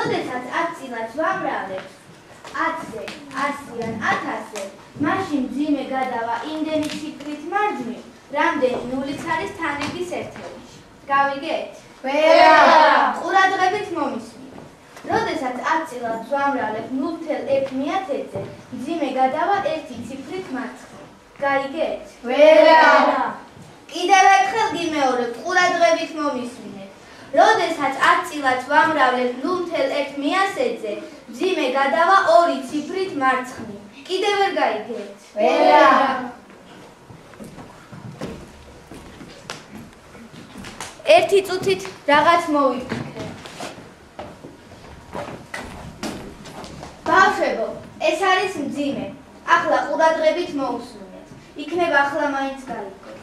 როდესაც 10 წილად ვამრავლებ 10-ზე, 100-ზე ან 1000-ზე, მაშინ მძიმე გადავა იმდენი ციფრით მარჯვნივ, რამდენი ნულიც არის თანრიგის ერთეულში. გავიგეთ? Vera! ყურადღებით მომისმინეთ. როდესაც 10 წილად ვამრავლებ 0.1/1000-ზე, მძიმე გადავა ერთი ციფრით მარცხნივ. გაიგეთ? Vera! კიდევ ერთხელ გიმეორებ, ყურადღებით მომისმინეთ. როდესაც 10 წილად ვამრავლებ 0.1/1000-ზე, მძიმე გადავა ორი ციფრით მარცხნივ. კიდევ ვერ გაიგეთ? Vera! ერთი წუთით რაღაც მოვიფიქრე. ბავშვებო, ეს არის მძიმე. ახლა ყურადღებით მოусმინეთ. იქნება ახლა მაინც გაიგოთ.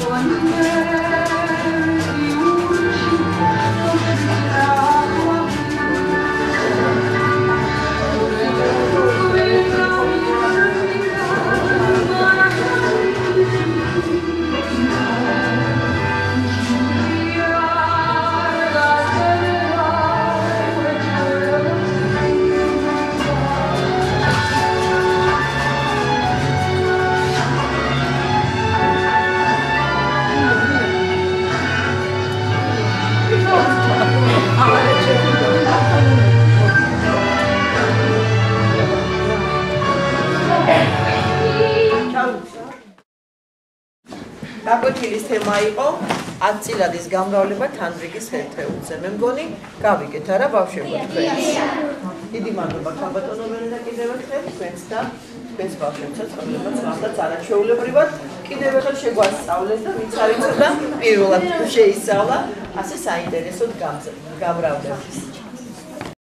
One გაკვეთილის თემა იყო 10 წილადის გამრავლება თანრიგის ერთეულზე. მე მგონი გავიგეთ არა ბავშვებო თქვენ. დიდი მადლობა ქალბატონო ვერა კიდევ ერთხელ თქვენს და თქვენს ბავშვებსაც, რომლებსაც მართლაც არაჩვეულებრივად კიდევ ერთხელ შეგვასწავლეს და ვინც არ იცოდა პირველად შეისწავლა ასე საინტერესოდ გამრავლებას.